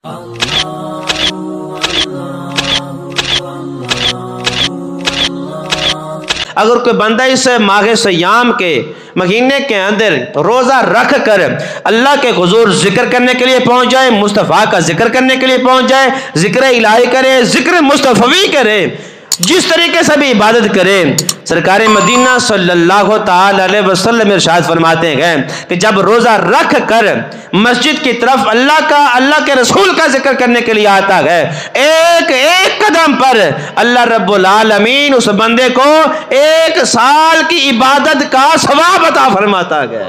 اگر کوئی بندہ اس ماہ سیام کے مہینے کے اندر روزہ رکھ کر اللہ کے حضور ذکر کرنے کے لیے پہنچ جائے، مصطفیٰ کا ذکر کرنے کے لیے پہنچ جائے، ذکر الہی کرے، ذکر مصطفی کرے، جس طریقے سے بھی عبادت کرے، سرکار مدینہ صلی اللہ تعالی علیہ وسلم ارشاد فرماتے ہیں کہ جب روزہ رکھ کر مسجد کی طرف اللہ کے رسول کا ذکر کرنے کے لیے آتا ہے، ایک ایک قدم پر اللہ رب العالمین اس بندے کو 1 سال کی عبادت کا ثواب عطا فرماتا ہے۔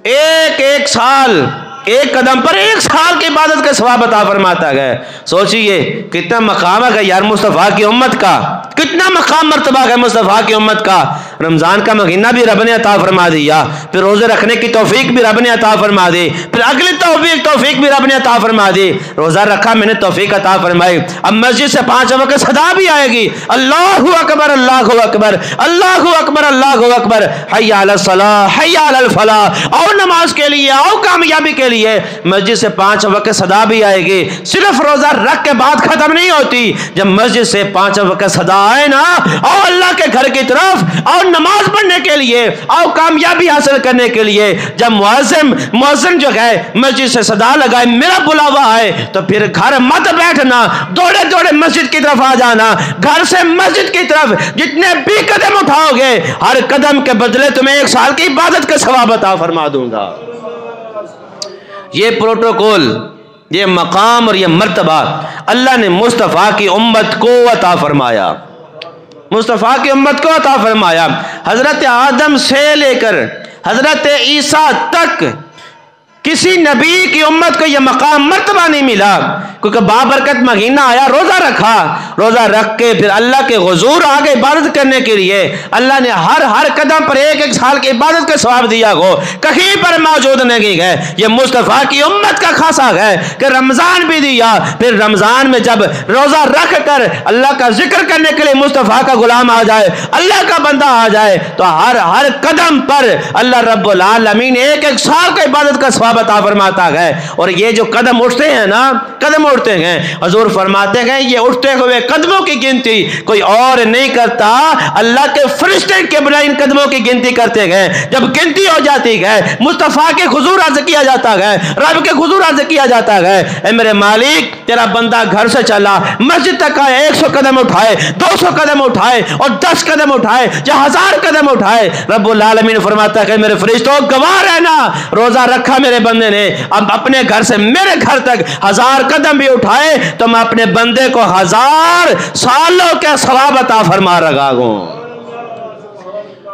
ایک سال، ایک قدم پر 1 سال کی عبادت کا ثواب عطا فرماتا ہے۔ سوچئے کتنا مقام ہے یار مصطفیٰ کی امت کا، کتنا مقام مرتبہ ہے مصطفیٰ کی امت کا۔ رمضان کا مہینہ بھی رب نے عطا فرما دیا، پھر روزے رکھنے کی توفیق بھی رب نے عطا فرما دی، پھر اگلی توفیق بھی رب نے عطا فرما دی۔ روزہ رکھا، میں نے توفیق عطا فرمائی، اب مسجد سے 5 وقت صدا بھی آئے گی، اللہ اکبر اللہ اکبر اللہ اکبر اللہ اکبر، حی علی الصلاۃ حی علی الفلاح، اور نماز کے لیے، اور کامیابی کے لیے مسجد سے 5 وقت صدا بھی آئے گی۔ صرف روزہ رکھ کے بعد ختم نہیں ہوتی، جب مسجد سے 5 وقت صدا آئے نا، اور اللہ کے گھر کی طرف، اور نماز پڑھنے کے لیے، اور کامیابی حاصل کرنے کے لیے جب مؤذن جو ہے مسجد سے صدا لگائے میرا بلاوا ہے، تو پھر گھر مت بیٹھنا، دوڑے دوڑے مسجد کی طرف آ جانا۔ گھر سے مسجد کی طرف جتنے بھی قدم اٹھاؤ گے، ہر قدم کے بدلے تمہیں 1 سال کی عبادت کا ثواب عطا فرما دوں گا۔ یہ پروٹوکول، یہ مقام اور یہ مرتبہ اللہ نے مصطفیٰ کی امت کو عطا فرمایا، مصطفیٰ کی امت کو عطا فرمایا۔ حضرت آدم سے لے کر حضرت عیسیٰ تک کسی نبی کی امت کو یہ مقام مرتبہ نہیں ملا، کیونکہ بابرکت مہینہ آیا، روزہ رکھا، روزہ رکھ کے پھر اللہ کے حضور آگے عبادت کرنے کے لیے اللہ نے ہر قدم پر 1 سال کی عبادت کا ثواب دیا ہو، کہیں پر موجود نہیں ہے۔ یہ مصطفیٰ کی امت کا خاصہ ہے کہ رمضان بھی دیا، پھر رمضان میں جب روزہ رکھ کر اللہ کا ذکر کرنے کے لیے مصطفیٰ کا غلام آ جائے، اللہ کا بندہ آ جائے، تو ہر قدم پر اللہ رب العالمین 1 سال کا عبادت کا ثواب عطا فرماتا ہے۔ اور یہ جو قدم اٹھتے ہیں نا، قدم اٹھتے ہیں، حضور فرماتے ہیں یہ اٹھتے ہوئے قدموں کی گنتی کوئی اور نہیں کرتا، اللہ کے فرشتے کے بنا ان قدموں کی گنتی کرتے ہیں۔ جب گنتی ہو جاتی ہے، مصطفیٰ کے حضور عرض کیا جاتا ہے، رب کے حضور عرض کیا جاتا ہے، اے میرے مالک تیرا بندہ گھر سے چلا مسجد تک آئے، 100 قدم اٹھائے، 200 قدم اٹھائے، اور 10 قدم اٹھائے، یا 1000 قدم اٹھائے، رب العالمین فرماتا ہے میرے فرشتوں گواہ رہنا، روزہ رکھا میرے بندے نے، اب اپنے گھر سے میرے گھر تک 1000 قدم بھی اٹھائے تو میں اپنے بندے کو 1000 سالوں کا ثواب عطا فرما رہا ہوں،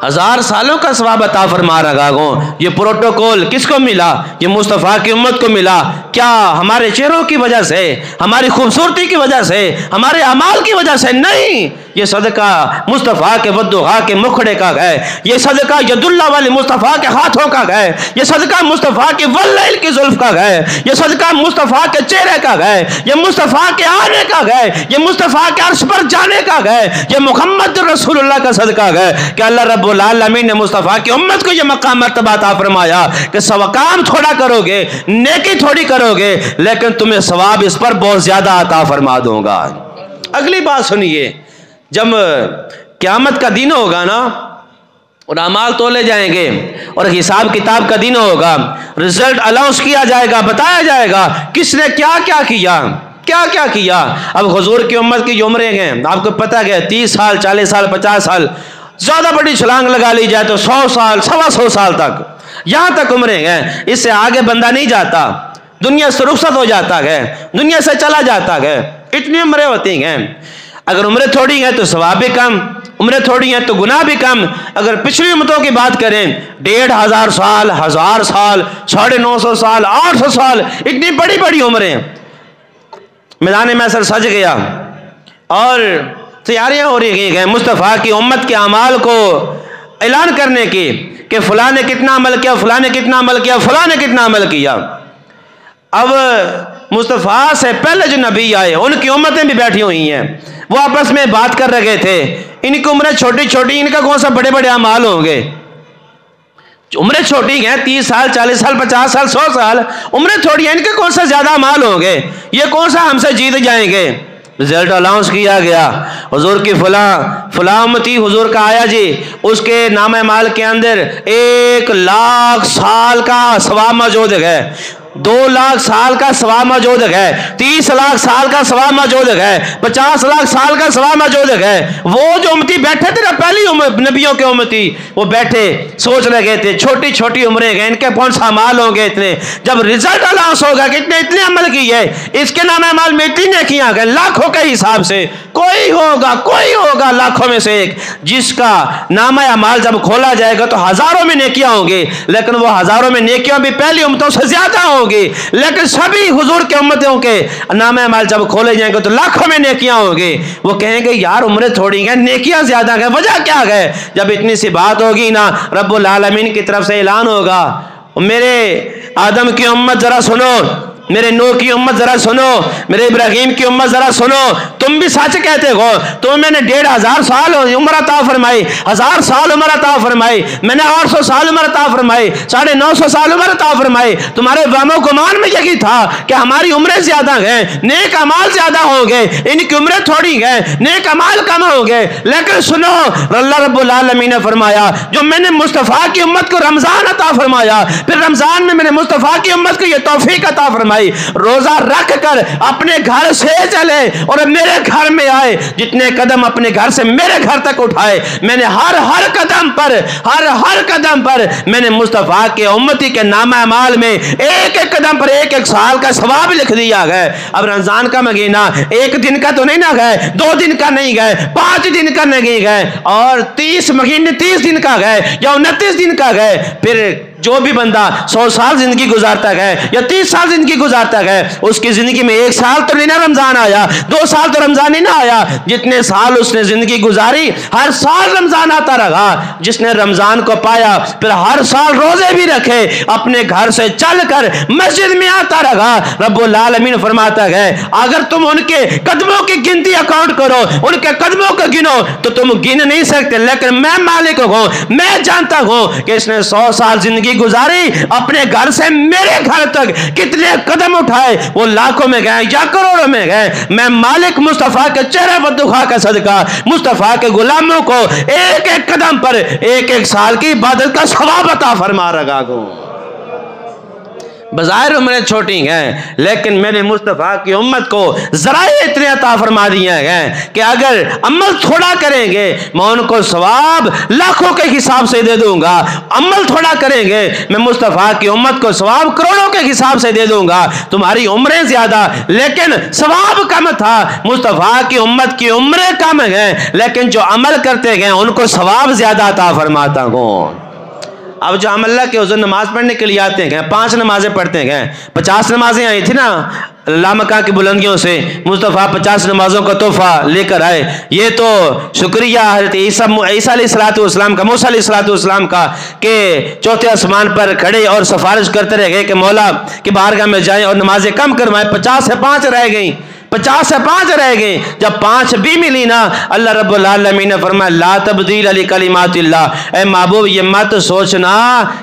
1000 سالوں کا ثواب عطا فرما رہا ہوں۔ یہ پروٹوکول کس کو ملا؟ یہ مصطفیٰ کی امت کو ملا۔ کیا ہمارے چہروں کی وجہ سے، ہماری خوبصورتی کی وجہ سے، ہمارے اعمال کی وجہ سے؟ نہیں، یہ صدقہ مصطفیٰ کے ودعا کے مکھڑے کا ہے، یہ صدقہ ید اللہ والے مصطفیٰ کے ہاتھوں کا ہے، یہ صدقہ مصطفیٰ کی واللیل کی زلف کا ہے، یہ صدقہ مصطفیٰ کے چہرے کا ہے، یہ مصطفیٰ کے آنے کا ہے، یہ مصطفیٰ کے عرش پر جانے کا ہے، یہ محمد رسول اللہ کا صدقہ ہے کہ اللہ رب العالمین نے مصطفیٰ کی امت کو یہ مقام مرتبہ عطا فرمایا کہ کام تھوڑا کرو گے، نیکی تھوڑی کرو گے، لیکن تمہیں ثواب اس پر بہت زیادہ عطا فرما دوں گا۔ اگلی بات سنیے، جب قیامت کا دن ہوگا نا، اور اعمال تولے جائیں گے، اور حساب کتاب کا دن ہوگا، رزلٹ اناؤنس کیا جائے گا، بتایا جائے گا کس نے کیا کیا کیا، کیا کیا کیا۔ اب حضور کی امت کی جو عمریں ہیں آپ کو پتہ ہے، 30 سال 40 سال 50 سال، زیادہ بڑی چھلانگ لگا لی جائے تو 100 سال 125 سال تک، یہاں تک عمریں ہیں، اس سے آگے بندہ نہیں جاتا، دنیا سے رخصت ہو جاتا ہے، دنیا سے چلا جاتا ہے، اتنی عمریں ہوتی ہیں۔ اگر عمریں تھوڑی ہیں تو ثواب بھی کم، عمریں تھوڑی ہیں تو گناہ بھی کم۔ اگر پچھلی امتوں کی بات کریں، 1500 سال، 1000 سال، 950 سال، 800 سال، اتنی بڑی بڑی عمریں۔ میدان محشر سج گیا اور تیاریاں ہو رہی ہیں مصطفیٰ کی امت کے اعمال کو اعلان کرنے کی کہ فلاں نے کتنا عمل کیا، فلاں نے کتنا عمل کیا، فلاں نے کتنا عمل کیا۔ اب مصطفیٰ سے پہلے جو نبی آئے ان کی امتیں بھی بیٹھی ہوئی ہیں، وہ آپس میں بات کر رہے تھے، ان کی عمریں چھوٹی چھوٹی، ان کا کون سا بڑے بڑے اعمال ہوں گے۔ عمریں چھوٹی ہیں، 30 سال 40 سال 50 سال 100 سال، عمریں تھوڑی ہیں، ان کے کون سا زیادہ مال ہوں گے، یہ کون سا ہم سے جیت جائیں گے۔ رزلٹ الاؤنس کیا گیا، حضور کی فلاں امتی حضور کا آیا جی، اس کے نام مال کے اندر 1,00,000 سال کا ثواب موجود ہے، 2,00,000 سال کا ثواب موجود ہے، 30,00,000 سال کا ثواب موجود ہے، 50,00,000 سال کا ثواب موجود ہے۔ وہ جو امتی بیٹھے تھے نا، پہلی نبیوں کے امتی، وہ بیٹھے سوچ رہے تھے چھوٹی چھوٹی عمریں ہیں، ان کے کون سا مال ہوں گے اتنے، جب رزلٹ الاؤنس ہوگا کہ اتنے عمل کیے، اس کے نام مال میں اتنی نیکیاں گئے، لاکھوں کے حساب سے کوئی ہوگا لاکھوں میں سے ایک، جس کا نام اعمال جب کھولا جائے گا تو ہزاروں میں نیکیاں ہوں گی، لیکن وہ ہزاروں میں نیکیاں بھی پہلی امتوں سے زیادہ ہوں گی، لیکن سبھی حضور کے امتوں کے نام اعمال جب کھولے جائیں گے تو لاکھوں میں نیکیاں ہوں گی۔ وہ کہیں گے یار عمریں تھوڑی ہیں، نیکیاں زیادہ ہیں، وجہ کیا ہے؟ جب اتنی سی بات ہوگی نا، رب العالمین کی طرف سے اعلان ہوگا، میرے آدم کی امت ذرا سنو، میرے نوح کی امت ذرا سنو، میرے ابراہیم کی امت ذرا سنو، تم بھی سچ کہتے ہو، تم میں نے 1,500 سال عمر عطا فرمائی، 1000 سال عمر عطا فرمائی، میں نے 800 سال عمر عطا فرمائی، 950 سال عمر عطا فرمائی، تمہارے وہم و گمان میں یہی تھا کہ ہماری عمریں زیادہ ہیں، نیک اعمال زیادہ ہوں گے، ان کی عمریں تھوڑی ہیں، نیک اعمال کم ہوں گے، لیکن سنو، اللہ رب العالمین نے فرمایا جو میں نے مصطفیٰ کی امت کو رمضان عطا فرمایا، پھر رمضان میں نے مصطفیٰ کی امت کو یہ توفیق عطا فرمائی، روزہ رکھ کر اپنے گھر سے چلے اور میرے گھر میں آئے، جتنے قدم اپنے گھر سے میرے گھر تک اٹھائے، میں نے ہر قدم پر میں نے مصطفیٰ کے امتی کے نام اعمال میں ایک قدم پر 1 سال کا ثواب لکھ دیا گئے۔ اب رمضان کا مہینہ 1 دن کا تو نہیں نہ گئے، 2 دن کا نہیں گئے، 5 دن کا نہیں گئے، اور 30 دن کا گئے یا 29 دن کا گئے، پھر جو بھی بندہ 100 سال زندگی گزارتا ہے یا 30 سال زندگی گزارتا ہے، اس کی زندگی میں 1 سال تو نہیں نہ رمضان آیا، 2 سال تو رمضان ہی نہ آیا، جتنے سال اس نے زندگی گزاری ہر سال رمضان آتا رہا۔ جس نے رمضان کو پایا پھر ہر سال روزے بھی رکھے، اپنے گھر سے چل کر مسجد میں آتا رہا۔ رب العالمین فرماتا ہے اگر تم ان کے قدموں کی گنتی اکاؤنٹ کرو، ان کے قدموں کو گنو تو تم گن نہیں سکتے، لیکن میں مالک ہوں، میں جانتا ہوں کہ اس نے 100 سال زندگی گزاری، اپنے گھر سے میرے گھر تک کتنے قدم اٹھائے، وہ لاکھوں میں گئے یا کروڑوں میں گئے، میں مالک مصطفیٰ کے چہرے و دخا کا صدقہ مصطفیٰ کے غلاموں کو 1 قدم پر 1 سال کی عبادت کا ثواب عطا فرما رہا ہوں۔ بظاہر عمریں چھوٹی ہیں، لیکن میں نے مصطفیٰ کی امت کو ذرائع اتنے عطا فرما دیے ہیں کہ اگر عمل تھوڑا کریں گے میں ان کو ثواب لاکھوں کے حساب سے دے دوں گا، عمل تھوڑا کریں گے میں مصطفیٰ کی امت کو ثواب کروڑوں کے حساب سے دے دوں گا۔ تمہاری عمریں زیادہ لیکن ثواب کم تھا، مصطفیٰ کی امت کی عمریں کم ہیں لیکن جو عمل کرتے ہیں ان کو ثواب زیادہ عطا فرماتا ہوں۔ اب جو ہم اللہ کے حضور نماز پڑھنے کے لیے آتے ہیں، 5 نمازیں پڑھتے ہیں، 50 نمازیں آئی تھی نا اللہ مکہ کی بلندیوں سے، مصطفیٰ 50 نمازوں کا تحفہ لے کر آئے، یہ تو شکریہ حضرت عیسیٰ علیہ السلام کا، موسیٰ علیہ السلام کا کہ 4تھے آسمان پر کھڑے اور سفارش کرتے رہ گئے کہ مولا کی بارگاہ میں جائیں اور نمازیں کم کروائیں، 50 سے 5 رہ گئیں، 50 سے 5 رہ گئے، جب 5 بھی ملی نا اللہ رب العالمین نے فرمایا لا تبدیل لکلمات اللہ، اے محبوب یہ مت سوچنا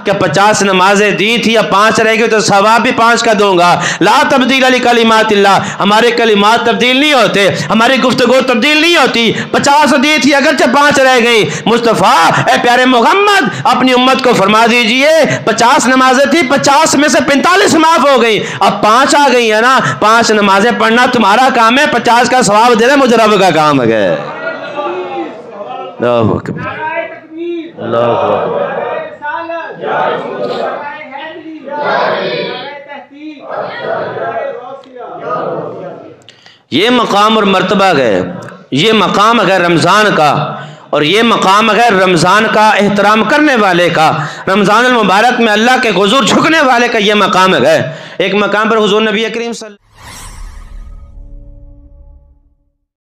کہ 50 نمازیں دی تھی یا 5 رہ گئے تو ثواب بھی 5 کا دوں گا، لا تبدیل لکلمات اللہ، ہمارے کلمات تبدیل نہیں ہوتے، ہماری گفتگو تبدیل نہیں ہوتی، 50 دی تھی اگرچہ 5 رہ گئی، مصطفیٰ اے پیارے محمد اپنی امت کو فرما دیجئے 50 نمازیں تھی، 50 میں سے 45 معاف ہو گئی، اب 5 آ گئی ہے نا، 5 نمازیں پڑھنا تمہارا کام ہے، 50 کا ثواب دینا مجھے رب کا کام ہے۔ اللہ اکبر، اللہ اکبر، یہ مقام اور مرتبہ ہے، یہ مقام ہے رمضان کا، اور یہ مقام ہے رمضان کا احترام کرنے والے کا، رمضان المبارک میں اللہ کے حضور جھکنے والے کا یہ مقام ہے۔ ایک مقام پر حضور نبی کریم صلی